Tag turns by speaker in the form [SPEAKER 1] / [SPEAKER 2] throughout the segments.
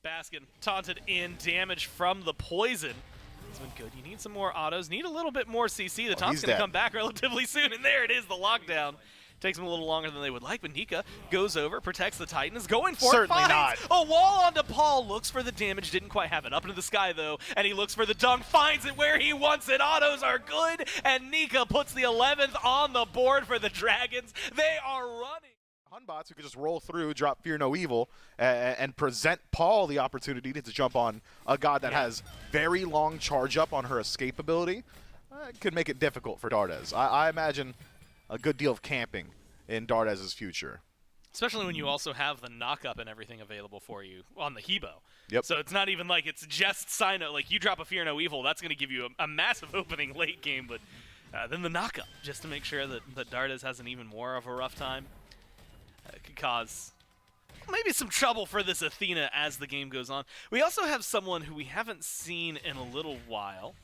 [SPEAKER 1] Baskin taunted in, damage from the poison. It's been good. You need some more autos, need a little bit more CC. The taunt's going to come back relatively soon, and there it is, the lockdown. Takes him a little longer than they would like, but Nika goes over, protects the Titan, is going for
[SPEAKER 2] Certainly
[SPEAKER 1] it,
[SPEAKER 2] not.
[SPEAKER 1] A wall onto Paul, looks for the damage, didn't quite have it. Up into the sky, though, and he looks for the dunk, finds it where he wants it. Autos are good, and Nika puts the 11th on the board for the Dragons. They are running.
[SPEAKER 2] Hunbots who could just roll through, drop Fear No Evil, and present Paul the opportunity to jump on a god that has very long charge up on her escape ability. Could make it difficult for Dardes. I imagine a good deal of camping in Dardes's future.
[SPEAKER 1] Especially when you also have the knock-up and everything available for you on the Hebo.
[SPEAKER 2] Yep.
[SPEAKER 1] So it's not even like it's just sign up. Like, you drop a Fear No Evil, that's going to give you a massive opening late game, but then the knock-up, just to make sure that Dardes has an even more of a rough time. Could cause maybe some trouble for this Athena as the game goes on. We also have someone who we haven't seen in a little while.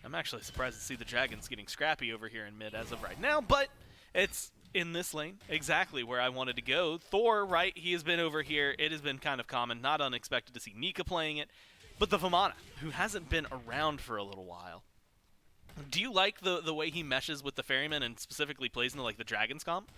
[SPEAKER 1] I'm actually surprised to see the Dragons getting scrappy over here in mid as of right now, but it's in this lane, exactly where I wanted to go. THOR, right, he has been over here. It has been kind of common, not unexpected to see Nika playing it, but the Vamana, who hasn't been around for a little while. Do you like the way he meshes with the Ferryman and specifically plays into like the Dragons comp?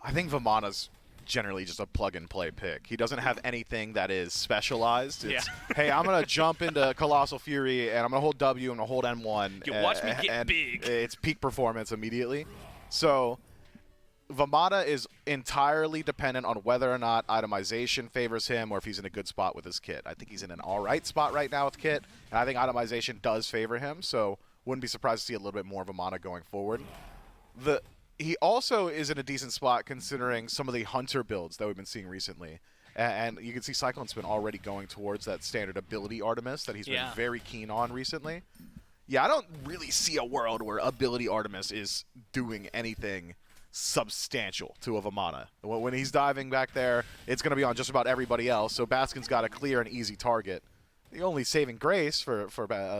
[SPEAKER 2] I think Vamana's generally just a plug-and-play pick. He doesn't have anything that is specialized. It's, hey, I'm going to jump into Colossal Fury, and I'm going to hold W, and I'm going to hold N1.
[SPEAKER 1] You watch me get big.
[SPEAKER 2] It's peak performance immediately. So Vamana is entirely dependent on whether or not itemization favors him or if he's in a good spot with his kit. I think he's in an all-right spot right now with kit, and I think itemization does favor him, so wouldn't be surprised to see a little bit more of Vamana going forward. He also is in a decent spot considering some of the hunter builds that we've been seeing recently. And you can see Cyclone's been already going towards that standard ability Artemis that he's been very keen on recently. Yeah, I don't really see a world where ability Artemis is doing anything substantial to a Vamana. When he's diving back there, it's going to be on just about everybody else, so Baskin's got a clear and easy target. The only saving grace for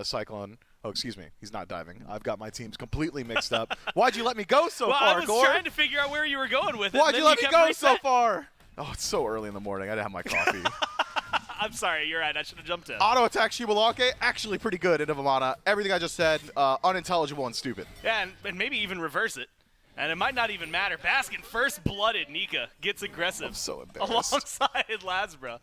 [SPEAKER 2] Cyclone... Oh, excuse me. He's not diving. I've got my teams completely mixed up. Why'd you let me go so far,
[SPEAKER 1] I was
[SPEAKER 2] Gore?
[SPEAKER 1] trying to figure out where you were going with it.
[SPEAKER 2] Why'd you let me go so far? Oh, it's so early in the morning. I didn't have my coffee.
[SPEAKER 1] I'm sorry. You're right. I should have jumped in.
[SPEAKER 2] Auto attack Shibalake, actually pretty good into Vamana. Everything I just said, unintelligible and stupid.
[SPEAKER 1] Yeah, and maybe even reverse it. And it might not even matter. Baskin, first-blooded Nika, gets aggressive.
[SPEAKER 2] I'm so embarrassed.
[SPEAKER 1] Alongside Lasbra.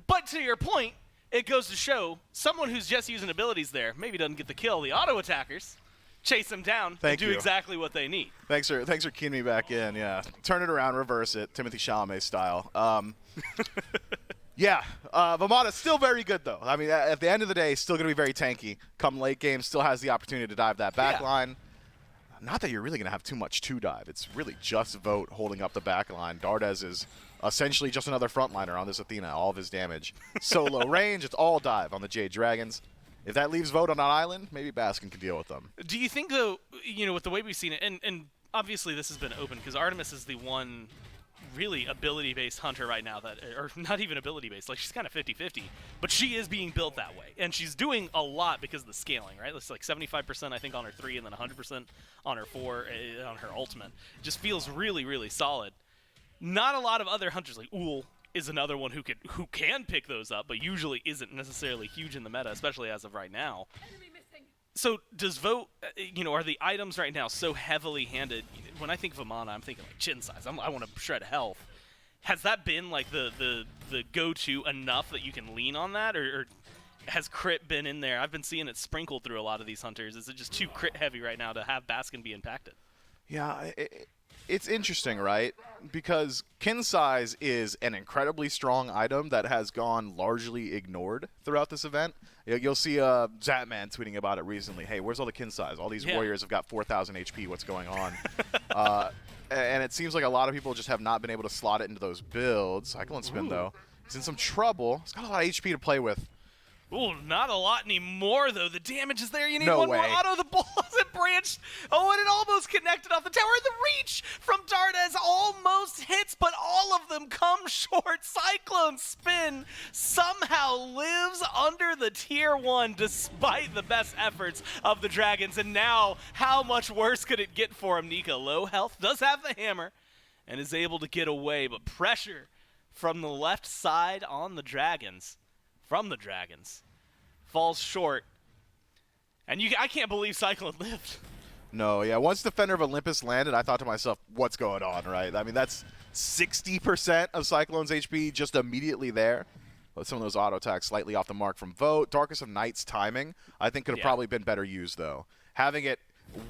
[SPEAKER 1] But to your point, it goes to show someone who's just using abilities there maybe doesn't get the kill. The auto attackers chase them down and do exactly what they need.
[SPEAKER 2] Thanks for keying me back in. Yeah, turn it around, reverse it, Timothy Chalamet style. Yeah, Vamana's still very good though. I mean, at the end of the day, still going to be very tanky. Come late game, still has the opportunity to dive that back line. Not that you're really going to have too much to dive. It's really just Vote holding up the back line. Dardes is essentially just another frontliner on this Athena, all of his damage. So low range, it's all dive on the Jade Dragons. If that leaves Vote on an island, maybe Baskin can deal with them.
[SPEAKER 1] Do you think, though, you know, with the way we've seen it, and obviously this has been open because Artemis is the one really ability-based hunter right now that, or not even ability-based, like she's kind of 50-50, but she is being built that way. And she's doing a lot because of the scaling, right? It's like 75% I think on her 3 and then 100% on her 4, on her ultimate. It just feels really, really solid. Not a lot of other hunters, like UL is another one who can pick those up, but usually isn't necessarily huge in the meta, especially as of right now. So does Vote, you know, are the items right now so heavily handed? When I think Vamana, I'm thinking like chin size. I want to shred health. Has that been like the go-to enough that you can lean on that, or has crit been in there? I've been seeing it sprinkled through a lot of these hunters. Is it just too crit heavy right now to have Baskin be impacted?
[SPEAKER 2] Yeah, it's interesting, right? Because kin size is an incredibly strong item that has gone largely ignored throughout this event. You'll see Zatman tweeting about it recently. Hey, where's all the kin size? All these warriors have got 4,000 HP. What's going on? And it seems like a lot of people just have not been able to slot it into those builds. Cyclone Spin, though, he's in some trouble. He's got a lot of HP to play with.
[SPEAKER 1] Ooh, not a lot anymore, though. The damage is there. You need
[SPEAKER 2] No
[SPEAKER 1] one
[SPEAKER 2] way.
[SPEAKER 1] more auto. The ball hasn't branched. Oh, and it almost connected off the tower. The reach from Dardes almost hits, but all of them come short. Cyclone Spin somehow lives under the tier 1 despite the best efforts of the Dragons. And now, how much worse could it get for him? Nika, low health, does have the hammer, and is able to get away, but pressure from the left side on the Dragons. From the Dragons. Falls short. And I can't believe Cyclone lived.
[SPEAKER 2] No, yeah. Once Defender of Olympus landed, I thought to myself, what's going on, right? I mean, that's 60% of Cyclone's HP just immediately there. But some of those auto attacks slightly off the mark from Vote. Darkest of Night's timing, I think, could have probably been better used, though. Having it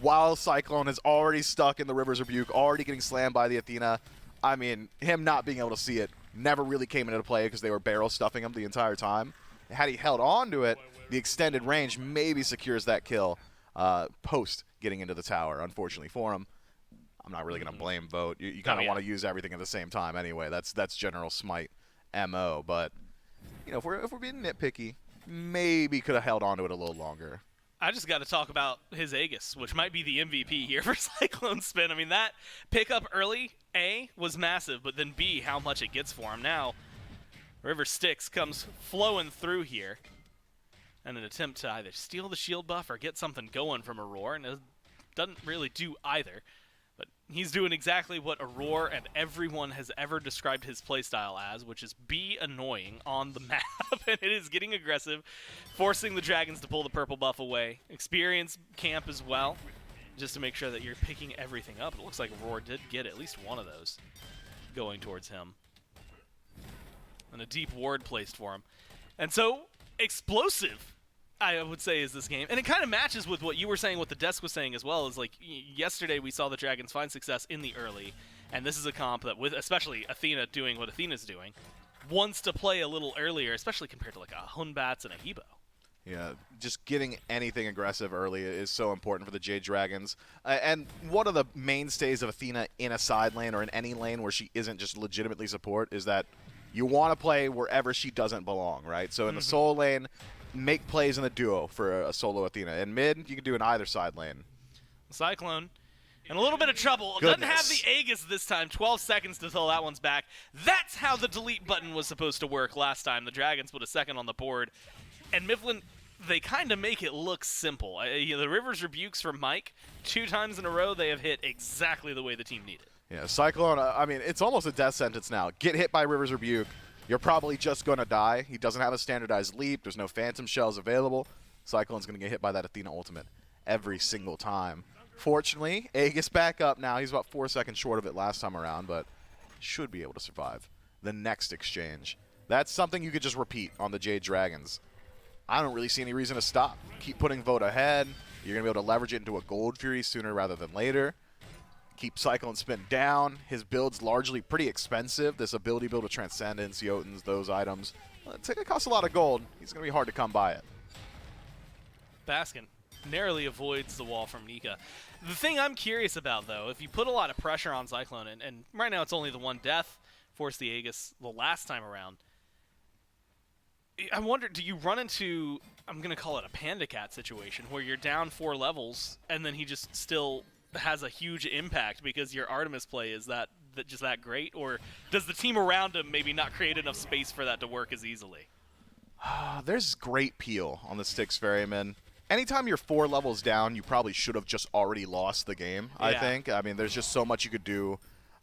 [SPEAKER 2] while Cyclone is already stuck in the River's Rebuke, already getting slammed by the Athena. I mean, him not being able to see it never really came into play because they were barrel stuffing him the entire time. Had he held on to it, the extended range maybe secures that kill post getting into the tower, unfortunately for him. I'm not really going to blame Vote. You kind of want to use everything at the same time anyway. That's general Smite MO. But, you know, if we're being nitpicky, maybe could have held on to it a little longer.
[SPEAKER 1] I just got to talk about his Aegis, which might be the MVP here for Cyclone Spin. I mean, that pickup early, A, was massive, but then B, how much it gets for him. Now, River Styx comes flowing through here in an attempt to either steal the shield buff or get something going from Aurora, and it doesn't really do either. But he's doing exactly what Aurora and everyone has ever described his playstyle as, which is be annoying on the map, and it is getting aggressive, forcing the Dragons to pull the purple buff away. Experience camp as well, just to make sure that you're picking everything up. It looks like Aurora did get at least one of those going towards him. And a deep ward placed for him. And so, explosive, I would say, is this game. And it kind of matches with what you were saying, what the desk was saying as well, is like yesterday we saw the Dragons find success in the early, and this is a comp that, with especially Athena doing what Athena's doing, wants to play a little earlier, especially compared to like a Hunbats and a Hebo.
[SPEAKER 2] Yeah, just getting anything aggressive early is so important for the Jade Dragons. And one of the mainstays of Athena in a side lane or in any lane where she isn't just legitimately support is that you want to play wherever she doesn't belong, right? So in the solo lane, make plays in the duo for a solo Athena. In mid, you can do in either side lane.
[SPEAKER 1] Cyclone in a little bit of trouble.
[SPEAKER 2] Goodness.
[SPEAKER 1] Doesn't have the Aegis this time. 12 seconds to that one's back. That's how the delete button was supposed to work last time. The Dragons put a second on the board. And Mifflin, they kind of make it look simple. The River's Rebukes from Mike, 2 times in a row, they have hit exactly the way the team needed.
[SPEAKER 2] Yeah, Cyclone, I mean, it's almost a death sentence now. Get hit by River's Rebuke, you're probably just going to die. He doesn't have a standardized leap. There's no Phantom Shells available. Cyclone's going to get hit by that Athena ultimate every single time. Fortunately, Aegis back up now. He's about 4 seconds short of it last time around, but should be able to survive the next exchange. That's something you could just repeat on the Jade Dragons. I don't really see any reason to stop. Keep putting Vote ahead. You're going to be able to leverage it into a Gold Fury sooner rather than later. Keep Cyclone Spin down. His build's largely pretty expensive. This ability build with Transcendence, Jotuns, those items. It costs a lot of gold. He's going to be hard to come by it.
[SPEAKER 1] Baskin narrowly avoids the wall from Nika. The thing I'm curious about, though, if you put a lot of pressure on Cyclone, and right now it's only the one death, forced the Aegis the last time around, I wonder, do you run into, I'm going to call it a Panda Cat situation, where you're down 4 levels, and then he just still has a huge impact because your Artemis play is just that great? Or does the team around him maybe not create enough space for that to work as easily?
[SPEAKER 2] There's great peel on the Styx Ferryman. Anytime you're 4 levels down, you probably should have just already lost the game, I think. I mean, there's just so much you could do.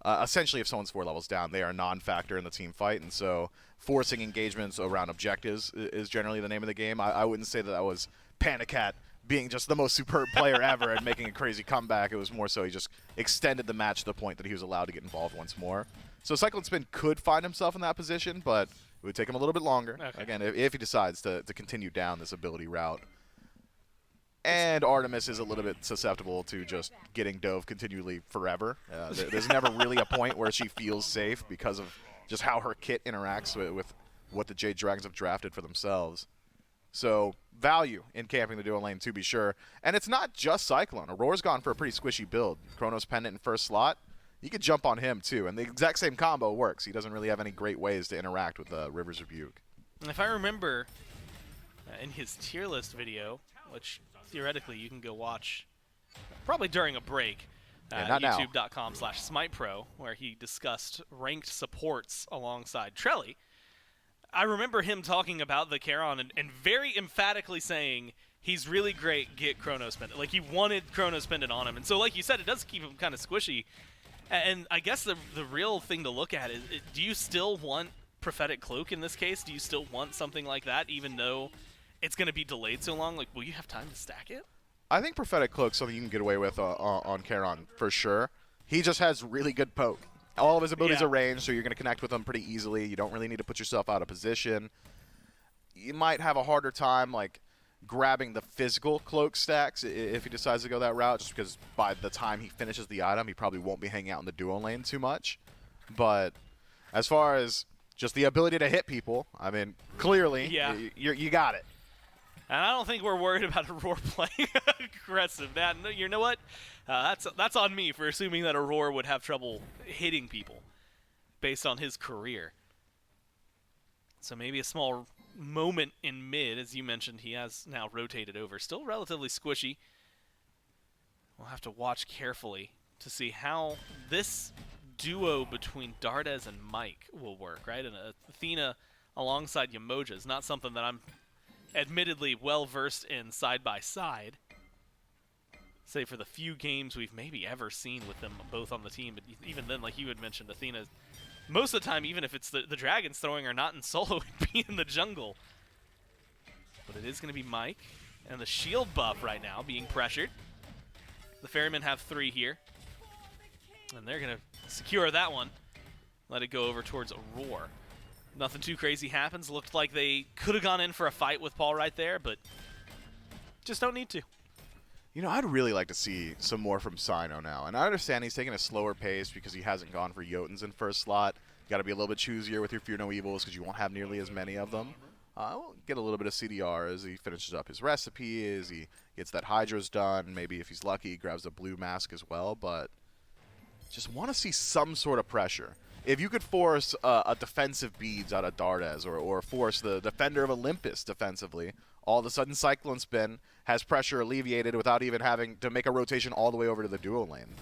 [SPEAKER 2] Essentially, if someone's 4 levels down, they are a non-factor in the team fight, and so forcing engagements around objectives is generally the name of the game. I wouldn't say that was Panda Cat being just the most superb player ever and making a crazy comeback. It was more so he just extended the match to the point that he was allowed to get involved once more. So Cyclone Spin could find himself in that position, but it would take him a little bit longer. Okay. Again, if he decides to continue down this ability route. And Artemis is a little bit susceptible to just getting dove continually forever. There's never really a point where she feels safe because of just how her kit interacts with what the Jade Dragons have drafted for themselves. So value in camping the duo lane, to be sure. And it's not just Cyclone. Aurora's gone for a pretty squishy build. Chronos Pendant in first slot. You could jump on him, too. And the exact same combo works. He doesn't really have any great ways to interact with River's Rebuke.
[SPEAKER 1] If I remember, in his tier list video, which theoretically you can go watch probably during a break at youtube.com/SmitePro, where he discussed ranked supports alongside Trelly. I remember him talking about the Charon and very emphatically saying he's really great, get Chronos Pendant. Like, he wanted Chronos Pendant on him. And so, like you said, it does keep him kind of squishy. And I guess the real thing to look at is, do you still want Prophetic Cloak in this case? Do you still want something like that, even though it's going to be delayed so long? Like, will you have time to stack it?
[SPEAKER 2] I think Prophetic Cloak's something you can get away with on Charon, for sure. He just has really good poke. All of his abilities are ranged, so you're going to connect with him pretty easily. You don't really need to put yourself out of position. You might have a harder time, like, grabbing the physical cloak stacks if he decides to go that route, just because by the time he finishes the item, he probably won't be hanging out in the duo lane too much. But as far as just the ability to hit people, I mean, clearly, you got it.
[SPEAKER 1] And I don't think we're worried about Aurora playing aggressive. You know what? That's on me for assuming that Aurora would have trouble hitting people based on his career. So maybe a small moment in mid, as you mentioned, he has now rotated over. Still relatively squishy. We'll have to watch carefully to see how this duo between Dardes and Mike will work, right? And Athena alongside Yamoja is not something that I'm admittedly well-versed in side-by-side, say for the few games we've maybe ever seen with them both on the team. But even then, like you had mentioned, Athena, most of the time, even if it's the dragons throwing or not in solo, it'd be in the jungle. But it is going to be Mike, and the shield buff right now being pressured. The Ferrymen have 3 here, and they're going to secure that one. Let it go over towards Aurora. Nothing too crazy happens. Looked like they could have gone in for a fight with Paul right there, but just don't need to.
[SPEAKER 2] You know, I'd really like to see some more from Sino now. And I understand he's taking a slower pace because he hasn't gone for Jotuns in first slot. You got to be a little bit choosier with your Fear No Evils because you won't have nearly as many of them. We'll get a little bit of CDR as he finishes up his recipe, as he gets that Hydra's done. Maybe if he's lucky, he grabs a blue mask as well. But just want to see some sort of pressure. If you could force a defensive beads out of Dardes or force the defender of Olympus defensively, all of a sudden Cyclone Spin has pressure alleviated without even having to make a rotation all the way over to the duo lane.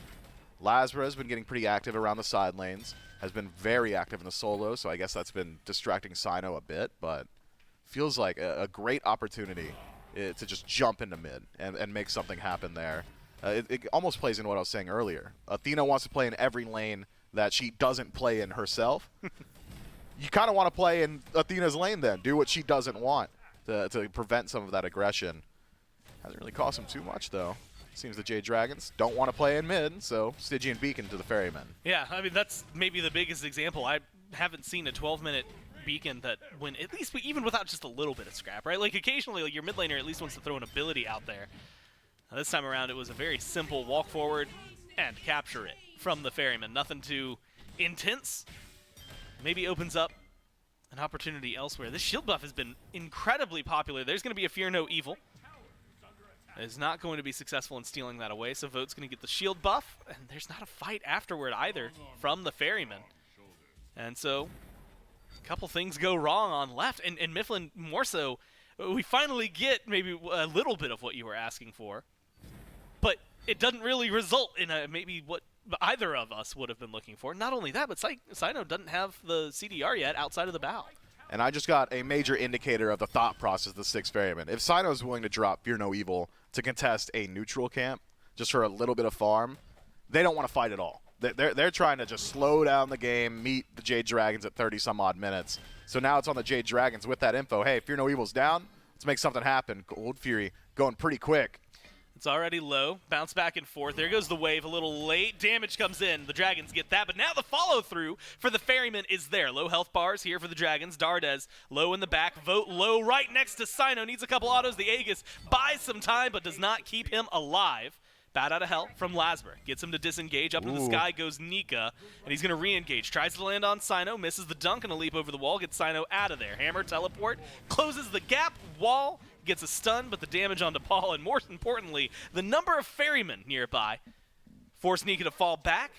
[SPEAKER 2] Lazara has been getting pretty active around the side lanes, has been very active in the solo, so I guess that's been distracting Sino a bit, but feels like a great opportunity to just jump into mid and make something happen there. It almost plays in what I was saying earlier. Athena wants to play in every lane that she doesn't play in herself. You kind of want to play in Athena's lane then. Do what she doesn't want to prevent some of that aggression. Hasn't really cost him too much, though. Seems the Jade Dragons don't want to play in mid, so Stygian Beacon to the Ferrymen.
[SPEAKER 1] Yeah, I mean, that's maybe the biggest example. I haven't seen a 12-minute Beacon that when at least even without just a little bit of scrap, right? Like occasionally, like your mid laner at least wants to throw an ability out there. This time around, it was a very simple walk forward and capture it from the Ferryman. Nothing too intense. Maybe opens up an opportunity elsewhere. This shield buff has been incredibly popular. There's going to be a Fear No Evil. Is not going to be successful in stealing that away, so Vote's going to get the shield buff, and there's not a fight afterward either from the Ferryman. And so, a couple things go wrong on left, and Mifflin more so. We finally get maybe a little bit of what you were asking for, but it doesn't really result in maybe what either of us would have been looking for. Not only that, but Sino doesn't have the CDR yet outside of the bow.
[SPEAKER 2] And I just got a major indicator of the thought process of the 6 Ferrymen. If Sino is willing to drop Fear No Evil to contest a neutral camp just for a little bit of farm, they don't want to fight at all. They're trying to just slow down the game, meet the Jade Dragons at 30-some-odd minutes. So now it's on the Jade Dragons with that info. Hey, Fear No Evil's down. Let's make something happen. Gold Fury going pretty quick.
[SPEAKER 1] It's already low. Bounce back and forth. There goes the wave. A little late. Damage comes in. The Dragons get that. But now the follow-through for the Ferryman is there. Low health bars here for the Dragons. Dardes low in the back. Vote low right next to Sino. Needs a couple autos. The Aegis buys some time but does not keep him alive. Bat out of hell from Lasber. Gets him to disengage. Up into the sky goes Nika, and he's going to re-engage. Tries to land on Sino. Misses the dunk and a leap over the wall. Gets Sino out of there. Hammer, teleport. Closes the gap. Wall. Gets a stun, but the damage onto Paul, and more importantly, the number of Ferrymen nearby force Nika to fall back,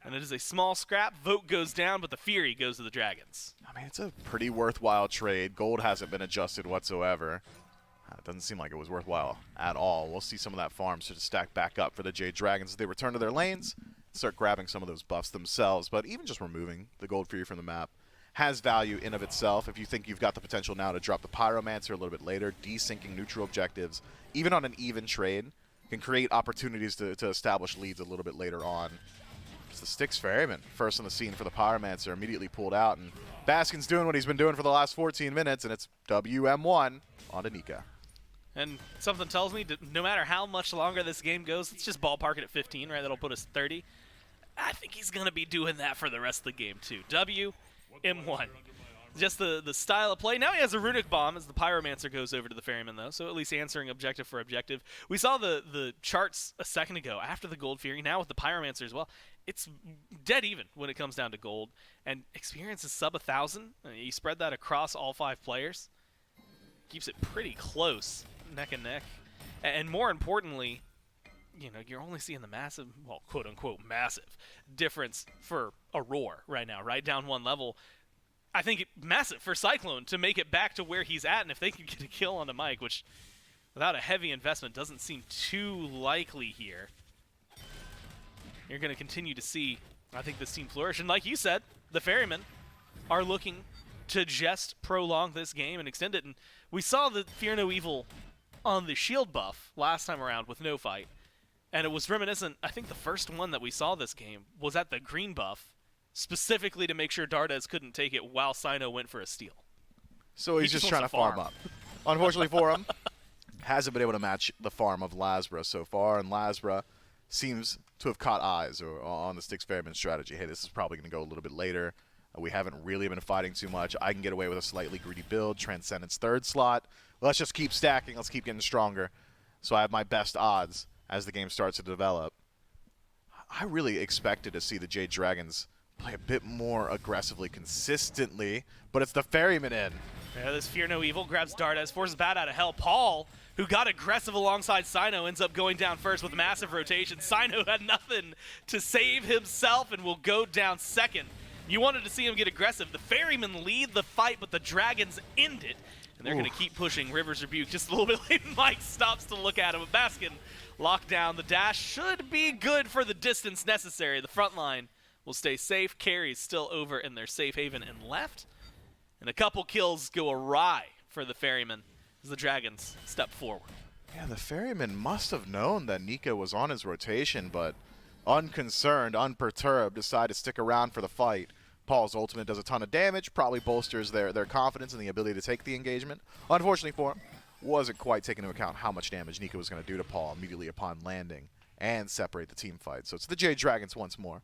[SPEAKER 1] and it is a small scrap. Vote goes down, but the Fury goes to the Dragons.
[SPEAKER 2] I mean, it's a pretty worthwhile trade. Gold hasn't been adjusted whatsoever. It doesn't seem like it was worthwhile at all. We'll see some of that farm sort of stack back up for the Jade Dragons as they return to their lanes, start grabbing some of those buffs themselves, but even just removing the Gold Fury from the map has value in of itself. If you think you've got the potential now to drop the Pyromancer a little bit later, desyncing neutral objectives, even on an even trade, can create opportunities to establish leads a little bit later on. It's the Styx Ferryman, first on the scene for the Pyromancer, immediately pulled out, and Baskin's doing what he's been doing for the last 14 minutes, and it's WM1 onto Nika.
[SPEAKER 1] And something tells me no matter how much longer this game goes, let's just ballpark it at 15, right? That'll put us 30. I think he's going to be doing that for the rest of the game, too. WM1. Just the style of play. Now he has a Runic Bomb as the Pyromancer goes over to the Ferryman, though, so at least answering objective for objective. We saw the charts a second ago after the Gold Fury, now with the Pyromancer as well. It's dead even when it comes down to gold, and experience is sub 1,000. You spread that across all 5 players. Keeps it pretty close, neck and neck. And more importantly, you know, you're only seeing the massive, well, quote-unquote massive difference for Aurora right now, right down 1 level. I think massive for Cyclone to make it back to where he's at, and if they can get a kill on the Mike, which without a heavy investment doesn't seem too likely here, you're going to continue to see, I think, this team flourish. And like you said, the Ferrymen are looking to just prolong this game and extend it. And we saw the Fear No Evil on the shield buff last time around with no fight, and it was reminiscent. I think the first one that we saw this game was at the green buff, specifically to make sure Dardes couldn't take it while Sino went for a steal.
[SPEAKER 2] So he's just trying to farm up. Unfortunately for him, hasn't been able to match the farm of Lasbra so far, and Lasbra seems to have caught eyes on the Styx Ferryman strategy. Hey, this is probably going to go a little bit later. We haven't really been fighting too much. I can get away with a slightly greedy build, Transcendence 3rd slot. Let's just keep stacking. Let's keep getting stronger. So I have my best odds as the game starts to develop. I really expected to see the Jade Dragons play a bit more aggressively, consistently, but it's the Ferryman in.
[SPEAKER 1] Yeah, this Fear No Evil grabs Dardes, forces Bat out of hell. Paul, who got aggressive alongside Sino, ends up going down first with massive rotation. Sino had nothing to save himself and will go down second. You wanted to see him get aggressive. The Ferrymen lead the fight, but the Dragons end it. And they're going to keep pushing. River's Rebuke just a little bit late. Mike stops to look at him. But Baskin locked down. The dash should be good for the distance necessary. The front line will stay safe. Carry's still over in their safe haven and left. And a couple kills go awry for the Ferrymen as the Dragons step forward.
[SPEAKER 2] Yeah, the Ferryman must have known that Nika was on his rotation, but unconcerned, unperturbed, decided to stick around for the fight. Paul's ultimate does a ton of damage, probably bolsters their confidence in the ability to take the engagement. Unfortunately for him, wasn't quite taking into account how much damage Nika was going to do to Paul immediately upon landing and separate the team fight. So it's the Jade Dragons once more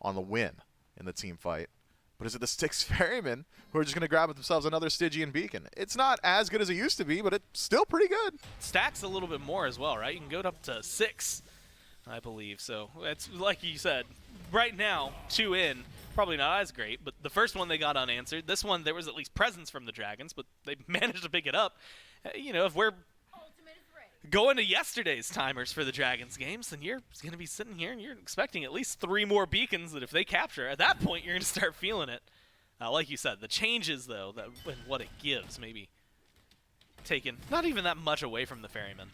[SPEAKER 2] on the win in the team fight. But is it the Styx Ferrymen who are just going to grab themselves another Stygian Beacon? It's not as good as it used to be, but it's still pretty good.
[SPEAKER 1] Stacks a little bit more as well, right? You can go up to 6, I believe. So it's like you said, right now, 2 in, probably not as great. But the first one they got unanswered. This one, there was at least presence from the Dragons, but they managed to pick it up. You know, if we're going to yesterday's timers for the Dragons games, then you're going to be sitting here and you're expecting at least 3 more beacons that if they capture, at that point you're going to start feeling it. Like you said, the changes, though, and what it gives, maybe taking not even that much away from the Ferryman.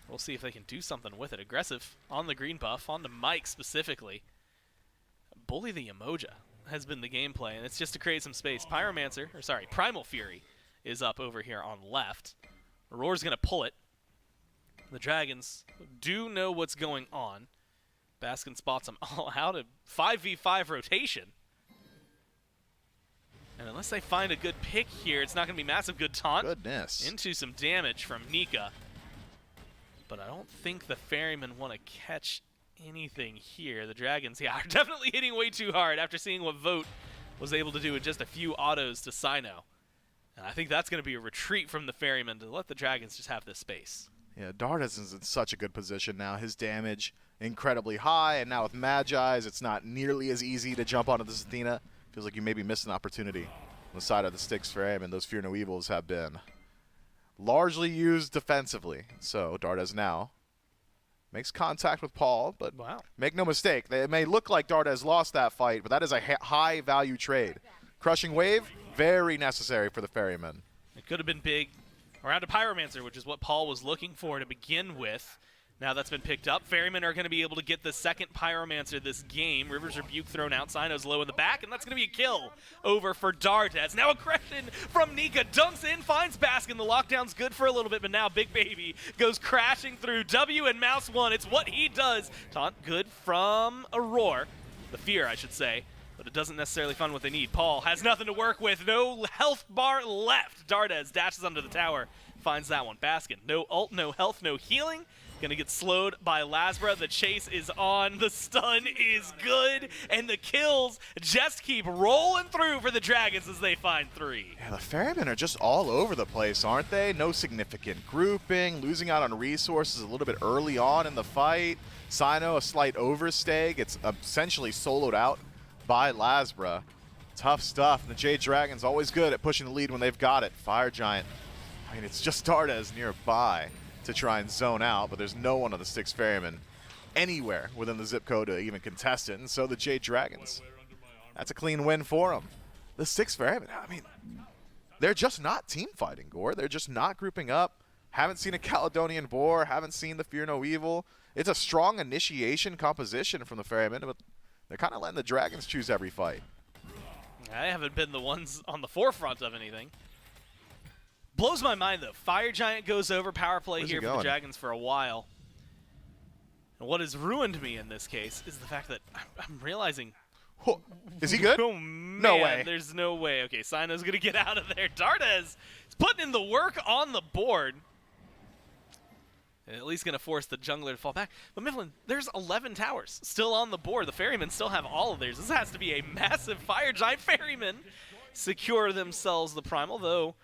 [SPEAKER 1] We'll see if they can do something with it. Aggressive on the green buff, on the Mike specifically. Bully the Emoja has been the gameplay, and it's just to create some space. Primal Fury is up over here on left. Aurora's going to pull it. The Dragons do know what's going on. Baskin spots them all out. A 5v5 rotation. And unless they find a good pick here, it's not going to be massive. Good taunt.
[SPEAKER 2] Goodness.
[SPEAKER 1] Into some damage from Nika. But I don't think the Ferrymen want to catch anything here. The Dragons, yeah, are definitely hitting way too hard after seeing what Vote was able to do with just a few autos to Sino. And I think that's going to be a retreat from the Ferrymen to let the Dragons just have this space.
[SPEAKER 2] Yeah, Dardes is in such a good position now. His damage incredibly high, and now with Magi's, it's not nearly as easy to jump onto this Athena. Feels like you maybe missed an opportunity on the side of the Styx for him, and those Fear No Evils have been largely used defensively. So Dardes now makes contact with Paul, but make no mistake, it may look like Dardes lost that fight, but that is a high-value trade. Crushing Wave, very necessary for the Ferrymen.
[SPEAKER 1] It could have been big around a Pyromancer, which is what Paul was looking for to begin with. Now that's been picked up. Ferrymen are going to be able to get the second Pyromancer this game. River's Rebuke thrown out. Sino's low in the back, and that's going to be a kill over for Dardes. Now aggression from Nika. Dunks in, finds Baskin. The lockdown's good for a little bit, but now Big Baby goes crashing through. W and Mouse 1. It's what he does. Taunt good from Aurora. the fear, I should say. But it doesn't necessarily fund what they need. Paul has nothing to work with. No health bar left. Dardes dashes under the tower. Finds that one. Baskin, no ult, no health, no healing. Gonna get slowed by Lasbra. The chase is on. The stun is good. And the kills just keep rolling through for the Dragons as they find 3.
[SPEAKER 2] Yeah, the Ferrymen are just all over the place, aren't they? No significant grouping, losing out on resources a little bit early on in the fight. Sino, a slight overstay, gets essentially soloed out by Lasbra. Tough stuff. And the Jade Dragons always good at pushing the lead when they've got it. Fire Giant, I mean, it's just Dardes nearby to try and zone out, but there's no one on the 6 Ferrymen anywhere within the zip code to even contest it, and so the Jade Dragons, that's a clean win for them. The 6 Ferrymen, I mean, they're just not team fighting, Gore. They're just not grouping up. Haven't seen a Caledonian Boar, haven't seen the Fear No Evil. It's a strong initiation composition from the Ferrymen, but they're kind of letting the Dragons choose every fight.
[SPEAKER 1] I haven't been the ones on the forefront of anything. Blows my mind, though. Fire Giant goes over power play here for the Dragons for a while. And what has ruined me in this case is the fact that I'm realizing...
[SPEAKER 2] Is he good?
[SPEAKER 1] Oh, man,
[SPEAKER 2] no way.
[SPEAKER 1] There's no way. Okay, Sino's going to get out of there. Dardes is putting in the work on the board. And at least going to force the jungler to fall back. But Mifflin, there's 11 towers still on the board. The Ferrymen still have all of theirs. This has to be a massive Fire Giant. Ferrymen secure themselves the Primal, though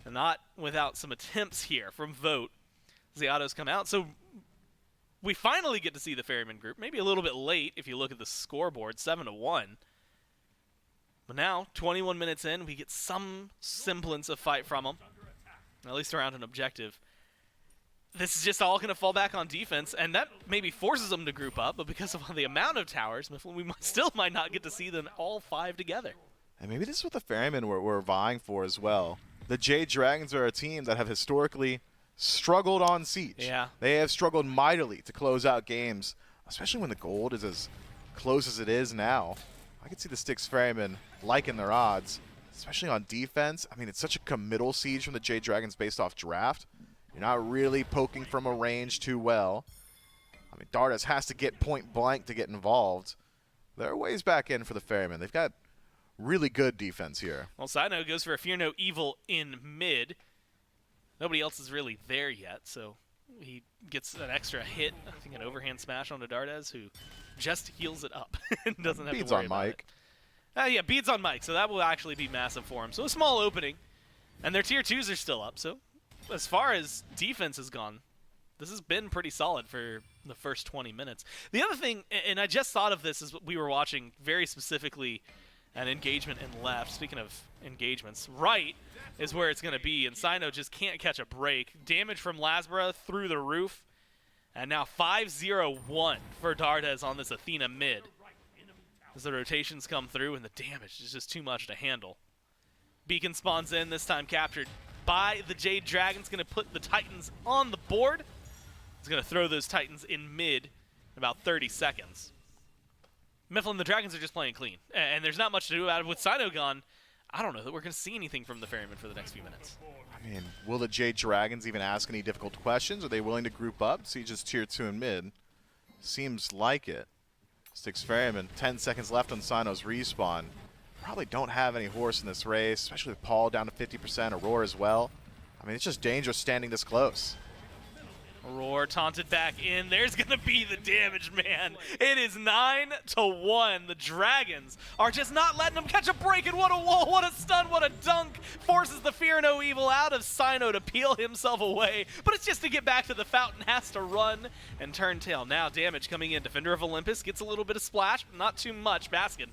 [SPEAKER 1] not without some attempts here from Vote as the autos come out. So we finally get to see the Ferryman group. Maybe a little bit late if you look at the scoreboard, 7-1. But now, 21 minutes in, we get some semblance of fight from them, at least around an objective. This is just all going to fall back on defense, and that maybe forces them to group up, but because of the amount of towers, we still might not get to see them all 5 together.
[SPEAKER 2] And maybe this is what the Ferrymen were vying for as well. The Jade Dragons are a team that have historically struggled on Siege.
[SPEAKER 1] Yeah.
[SPEAKER 2] They have struggled mightily to close out games, especially when the gold is as close as it is now. I can see the Styx Ferrymen liking their odds, especially on defense. I mean, it's such a committal Siege from the Jade Dragons based off draft. You're not really poking from a range too well. I mean, Dardes has to get point blank to get involved. There are ways back in for the Ferrymen. They've got really good defense here.
[SPEAKER 1] Well, Sino goes for a Fear No Evil in mid. Nobody else is really there yet, so he gets an extra hit. I think an overhand smash onto Dardes, who just heals it up and doesn't have
[SPEAKER 2] Beads
[SPEAKER 1] to worry
[SPEAKER 2] on
[SPEAKER 1] about
[SPEAKER 2] Mike.
[SPEAKER 1] it. Yeah, beads on Mike, so that will actually be massive for him. So a small opening, and their tier 2s are still up, so as far as defense has gone, this has been pretty solid for the first 20 minutes. The other thing, and I just thought of this as we were watching very specifically an engagement in left. Speaking of engagements, right is where it's going to be, and Sino just can't catch a break. Damage from Lasbra through the roof, and now 5-0-1 for Dardes on this Athena mid. As the rotations come through, and the damage is just too much to handle. Beacon spawns in, this time captured by the Jade Dragons. Going to put the Titans on the board. He's going to throw those Titans in mid in about 30 seconds. Mifflin, the Dragons are just playing clean, and there's not much to do about it. With Sino gone, I don't know that we're going to see anything from the Ferrymen for the next few minutes.
[SPEAKER 2] I mean, will the Jade Dragons even ask any difficult questions? Are they willing to group up? See just tier 2 and mid. Seems like it. Styx Ferrymen, 10 seconds left on Sino's respawn. Probably don't have any horse in this race, especially with Paul down to 50%, Aurora as well. I mean, it's just dangerous standing this close.
[SPEAKER 1] Aurora taunted back in. There's going to be the damage, man. It is 9-1. The Dragons are just not letting them catch a break, and what a wall, what a stun, what a dunk. Forces the Fear No Evil out of Sino to peel himself away, but it's just to get back to the fountain, has to run and turn tail. Now damage coming in. Defender of Olympus gets a little bit of splash, but not too much. Baskin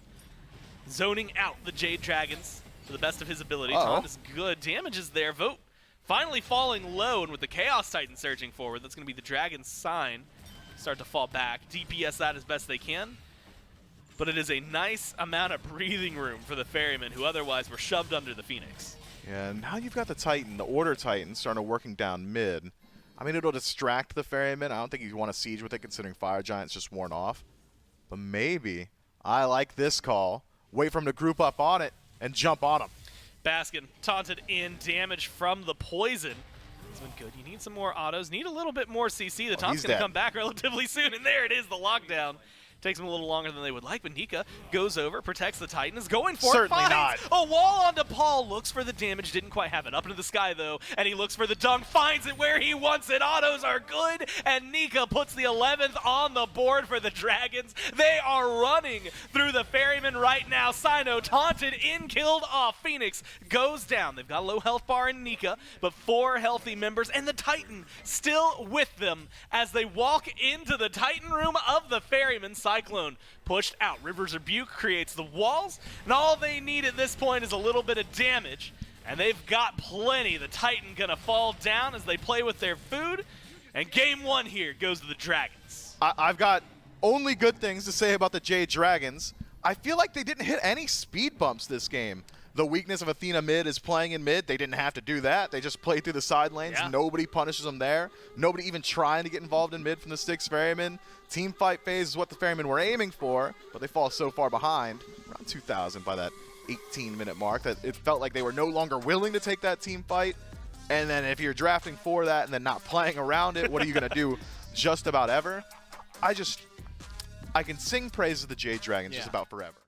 [SPEAKER 1] zoning out the Jade Dragons to the best of his ability. Taunt is good. Damage is there. Vote finally falling low, and with the Chaos Titan surging forward, that's going to be the Dragon's sign. Start to fall back. DPS that as best they can. But it is a nice amount of breathing room for the Ferrymen, who otherwise were shoved under the Phoenix.
[SPEAKER 2] Yeah, and now you've got the Titan, the Order Titan, starting working down mid. I mean, it'll distract the Ferrymen. I don't think you want to siege with it, considering Fire Giant's just worn off. But maybe, I like this call. Wait for him to group up on it and jump on him.
[SPEAKER 1] Baskin taunted in, damage from the poison. It's been good. You need some more autos. Need a little bit more CC. The taunt's going to come back relatively soon, and there it is, the lockdown. Takes them a little longer than they would like, but Nika goes over, protects the Titan, is going for
[SPEAKER 2] Certainly
[SPEAKER 1] it,
[SPEAKER 2] not.
[SPEAKER 1] finds a wall onto Paul, looks for the damage, didn't quite have it. Up into the sky, though, and he looks for the dunk, finds it where he wants it. Autos are good, and Nika puts the 11th on the board for the Dragons. They are running through the Ferryman right now. Sino taunted in, killed off. Phoenix goes down. They've got a low health bar in Nika, but 4 healthy members, and the Titan still with them as they walk into the Titan room of the Ferryman. Cyclone pushed out. Rivers Rebuke creates the walls, and all they need at this point is a little bit of damage, and they've got plenty. The Titan gonna fall down as they play with their food, and game 1 here goes to the Dragons.
[SPEAKER 2] I've got only good things to say about the Jade Dragons. I feel like they didn't hit any speed bumps this game. The weakness of Athena mid is playing in mid. They didn't have to do that. They just played through the side lanes.
[SPEAKER 1] Yeah.
[SPEAKER 2] Nobody punishes them there. Nobody even trying to get involved in mid from the Styx Ferryman. Team fight phase is what the Ferryman were aiming for, but they fall so far behind, around 2,000 by that 18-minute mark, that it felt like they were no longer willing to take that team fight. And then if you're drafting for that and then not playing around it, what are you going to do just about ever? I can sing praises of the Jade Dragons just about forever.